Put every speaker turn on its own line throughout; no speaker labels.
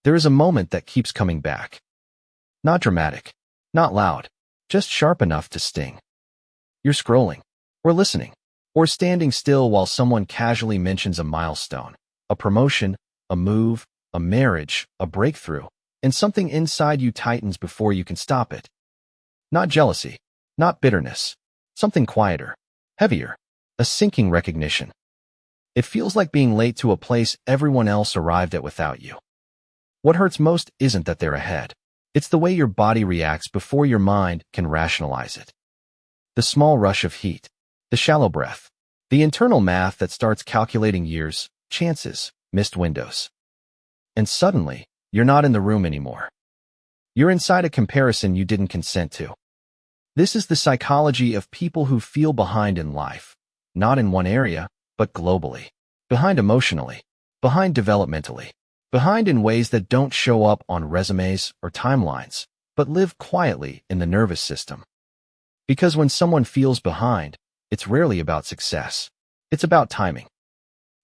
there is a moment that keeps coming back. Not dramatic, not loud, just sharp enough to sting. You're scrolling, or listening, or standing still while someone casually mentions a milestone, a promotion, a move, a marriage, a breakthrough, and something inside you tightens before you can stop it. Not jealousy, not bitterness, something quieter, heavier, a sinking recognition. It feels like being late to a place everyone else arrived at without you. What hurts most isn't that they're ahead. It's the way your body reacts before your mind can rationalize it. The small rush of heat, the shallow breath, the internal math that starts calculating years, chances, missed windows. And suddenly, you're not in the room anymore. You're inside a comparison you didn't consent to. This is the psychology of people who feel behind in life, not in one area, but globally. Behind emotionally, behind developmentally, behind in ways that don't show up on resumes or timelines, but live quietly in the nervous system. Because when someone feels behind, it's rarely about success. It's about timing.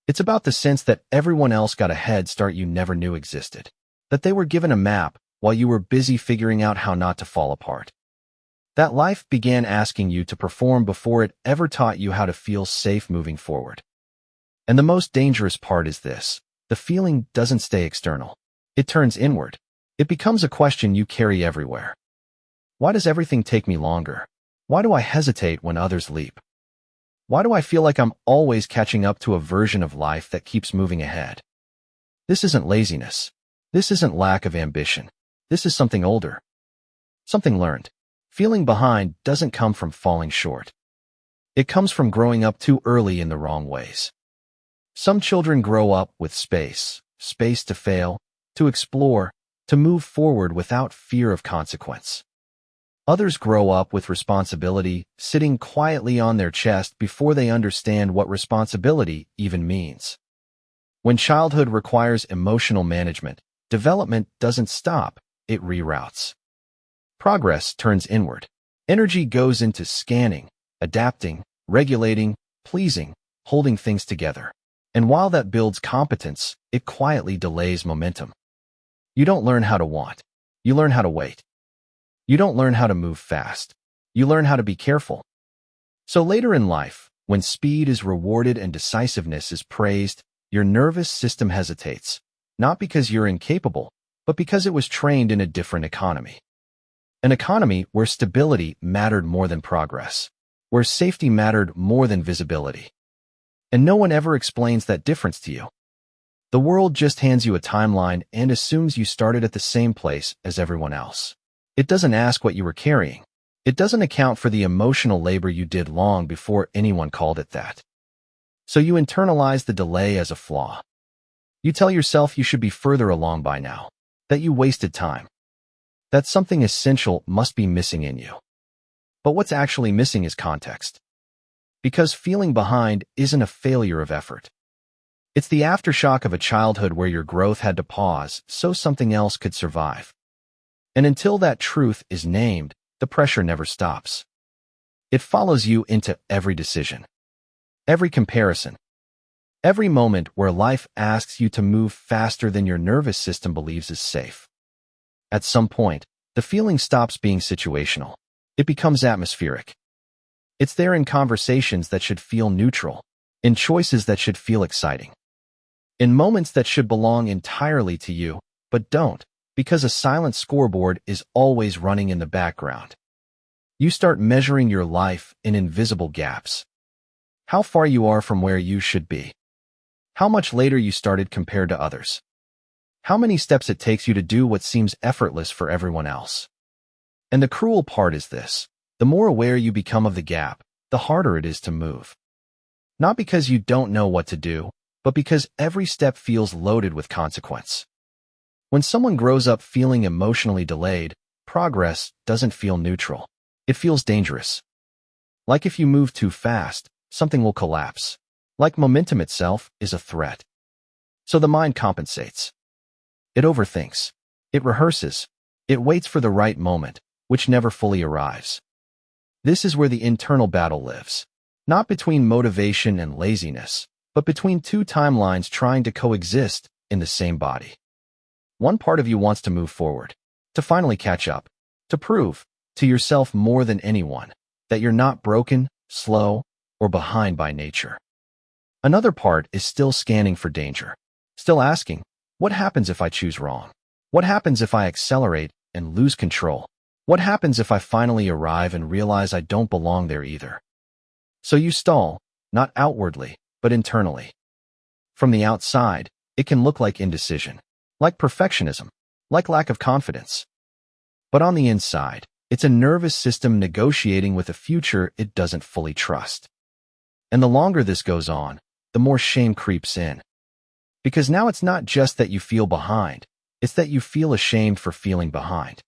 It's about the sense that everyone else got a head start you never knew existed, that they were given a map while you were busy figuring out how not to fall apart. That life began asking you to perform before it ever taught you how to feel safe moving forward. And the most dangerous part is this: the feeling doesn't stay external. It turns inward. It becomes a question you carry everywhere. Why does everything take me longer? Why do I hesitate when others leap? Why do I feel like I'm always catching up to a version of life that keeps moving ahead? This isn't laziness. This isn't lack of ambition. This is something older. Something learned. Feeling behind doesn't come from falling short. It comes from growing up too early in the wrong ways. Some children grow up with space to fail, to explore, to move forward without fear of consequence. Others grow up with responsibility sitting quietly on their chest before they understand what responsibility even means. When childhood requires emotional management, development doesn't stop, it reroutes. Progress turns inward. Energy goes into scanning, adapting, regulating, pleasing, holding things together. And while that builds competence, it quietly delays momentum. You don't learn how to want. You learn how to wait. You don't learn how to move fast. You learn how to be careful. So later in life, when speed is rewarded and decisiveness is praised, your nervous system hesitates, not because you're incapable, but because it was trained in a different economy. An economy where stability mattered more than progress, where safety mattered more than visibility. And no one ever explains that difference to you. The world just hands you a timeline and assumes you started at the same place as everyone else. It doesn't ask what you were carrying. It doesn't account for the emotional labor you did long before anyone called it that. So you internalize the delay as a flaw. You tell yourself you should be further along by now, that you wasted time, that something essential must be missing in you. But what's actually missing is context. Because feeling behind isn't a failure of effort. It's the aftershock of a childhood where your growth had to pause so something else could survive. And until that truth is named, the pressure never stops. It follows you into every decision, every comparison, every moment where life asks you to move faster than your nervous system believes is safe. At some point, the feeling stops being situational. It becomes atmospheric. It's there in conversations that should feel neutral, in choices that should feel exciting, in moments that should belong entirely to you, but don't, because a silent scoreboard is always running in the background. You start measuring your life in invisible gaps. How far you are from where you should be. How much later you started compared to others. How many steps it takes you to do what seems effortless for everyone else. And the cruel part is this: the more aware you become of the gap, the harder it is to move. Not because you don't know what to do, but because every step feels loaded with consequence. When someone grows up feeling emotionally delayed, progress doesn't feel neutral. It feels dangerous. Like if you move too fast, something will collapse. Like momentum itself is a threat. So the mind compensates. It overthinks. It rehearses. It waits for the right moment, which never fully arrives. This is where the internal battle lives. Not between motivation and laziness, but between two timelines trying to coexist in the same body. One part of you wants to move forward, to finally catch up, to prove to yourself more than anyone that you're not broken, slow, or behind by nature. Another part is still scanning for danger, still asking, what happens if I choose wrong? What happens if I accelerate and lose control? What happens if I finally arrive and realize I don't belong there either? So you stall, not outwardly, but internally. From the outside, it can look like indecision, like perfectionism, like lack of confidence. But on the inside, it's a nervous system negotiating with a future it doesn't fully trust. And the longer this goes on, the more shame creeps in. Because now it's not just that you feel behind, it's that you feel ashamed for feeling behind.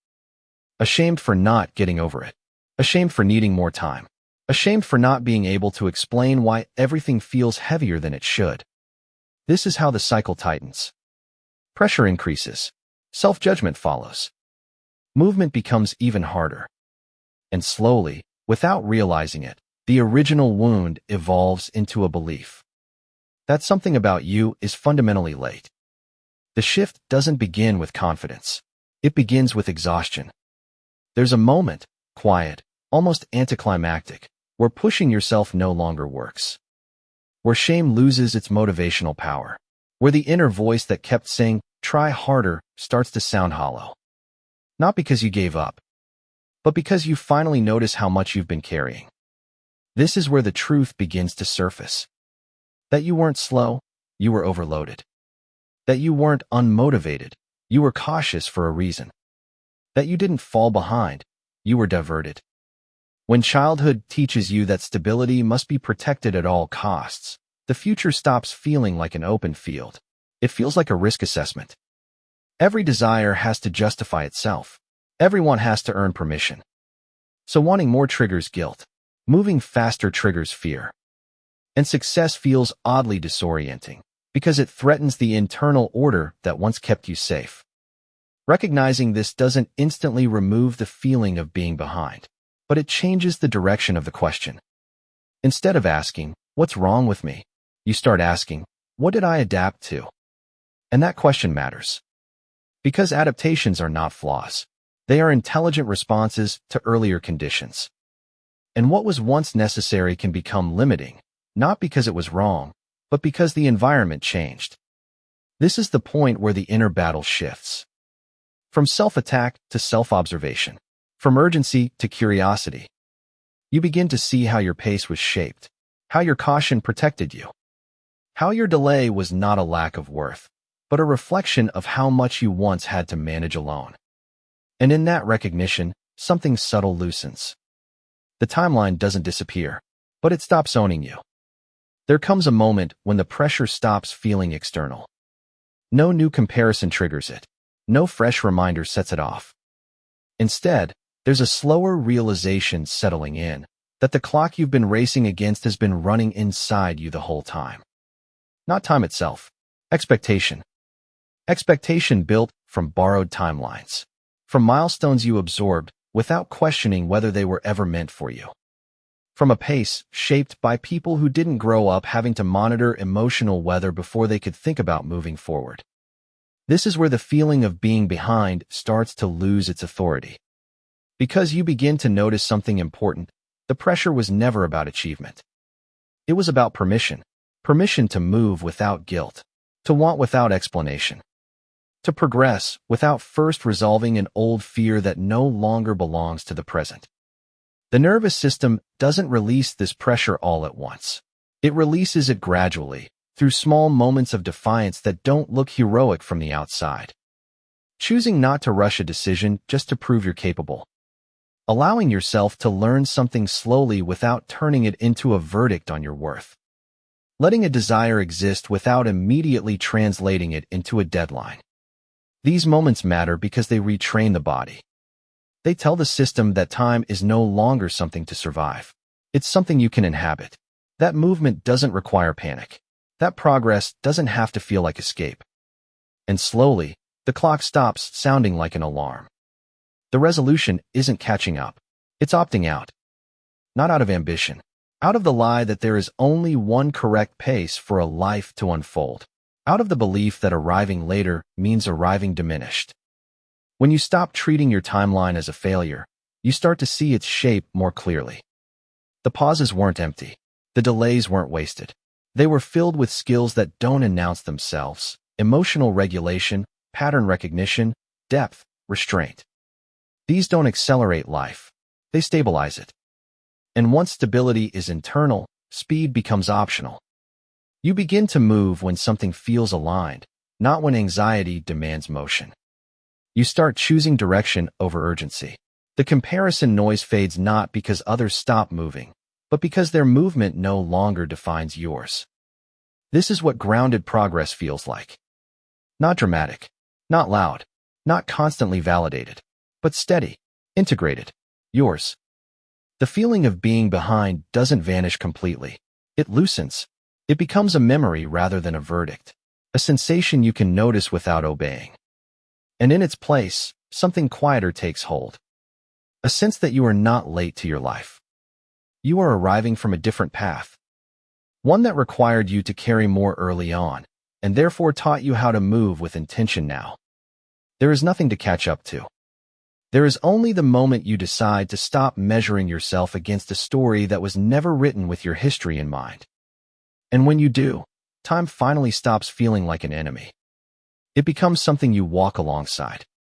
Ashamed for not getting over it. Ashamed for needing more time. Ashamed for not being able to explain why everything feels heavier than it should. This is how the cycle tightens. Pressure increases. Self-judgment follows. Movement becomes even harder. And slowly, without realizing it, the original wound evolves into a belief that something about you is fundamentally late. The shift doesn't begin with confidence. It begins with exhaustion. There's a moment, quiet, almost anticlimactic, where pushing yourself no longer works. Where shame loses its motivational power. Where the inner voice that kept saying, try harder, starts to sound hollow. Not because you gave up, but because you finally notice how much you've been carrying. This is where the truth begins to surface. That you weren't slow, you were overloaded. That you weren't unmotivated, you were cautious for a reason. That you didn't fall behind, you were diverted. When childhood teaches you that stability must be protected at all costs, the future stops feeling like an open field. It feels like a risk assessment. Every desire has to justify itself. Everyone has to earn permission. So wanting more triggers guilt. Moving faster triggers fear. And success feels oddly disorienting because it threatens the internal order that once kept you safe. Recognizing this doesn't instantly remove the feeling of being behind, but it changes the direction of the question. Instead of asking, what's wrong with me? You start asking, what did I adapt to? And that question matters. Because adaptations are not flaws. They are intelligent responses to earlier conditions. And what was once necessary can become limiting, not because it was wrong, but because the environment changed. This is the point where the inner battle shifts. From self-attack to self-observation. From urgency to curiosity. You begin to see how your pace was shaped, how your caution protected you, how your delay was not a lack of worth, but a reflection of how much you once had to manage alone. And in that recognition, something subtle loosens. The timeline doesn't disappear, but it stops owning you. There comes a moment when the pressure stops feeling external. No new comparison triggers it. No fresh reminder sets it off. Instead, there's a slower realization settling in that the clock you've been racing against has been running inside you the whole time. Not time itself. Expectation. Expectation built from borrowed timelines. From milestones you absorbed without questioning whether they were ever meant for you. From a pace shaped by people who didn't grow up having to monitor emotional weather before they could think about moving forward. This is where the feeling of being behind starts to lose its authority. Because you begin to notice something important, the pressure was never about achievement. It was about permission. Permission to move without guilt, to want without explanation, to progress without first resolving an old fear that no longer belongs to the present. The nervous system doesn't release this pressure all at once. It releases it gradually, through small moments of defiance that don't look heroic from the outside. Choosing not to rush a decision just to prove you're capable. Allowing yourself to learn something slowly without turning it into a verdict on your worth. Letting a desire exist without immediately translating it into a deadline. These moments matter because they retrain the body. They tell the system that time is no longer something to survive. It's something you can inhabit. That movement doesn't require panic. That progress doesn't have to feel like escape. And slowly, the clock stops sounding like an alarm. The resolution isn't catching up. It's opting out. Not out of ambition. Out of the lie that there is only one correct pace for a life to unfold. out of the belief that arriving later means arriving diminished. When you stop treating your timeline as a failure, you start to see its shape more clearly. The pauses weren't empty. The delays weren't wasted. They were filled with skills that don't announce themselves: emotional regulation, pattern recognition, depth, restraint. These don't accelerate life. They stabilize it. And once stability is internal, speed becomes optional. You begin to move when something feels aligned, not when anxiety demands motion. You start choosing direction over urgency. The comparison noise fades not because others stop moving, but because their movement no longer defines yours. This is what grounded progress feels like. Not dramatic, not loud, not constantly validated, but steady, integrated, yours. The feeling of being behind doesn't vanish completely. It loosens. It becomes a memory rather than a verdict, a sensation you can notice without obeying. And in its place, something quieter takes hold. A sense that you are not late to your life. You are arriving from a different path. One that required you to carry more early on, and therefore taught you how to move with intention now. There is nothing to catch up to. There is only the moment you decide to stop measuring yourself against a story that was never written with your history in mind. And when you do, time finally stops feeling like an enemy. It becomes something you walk alongside.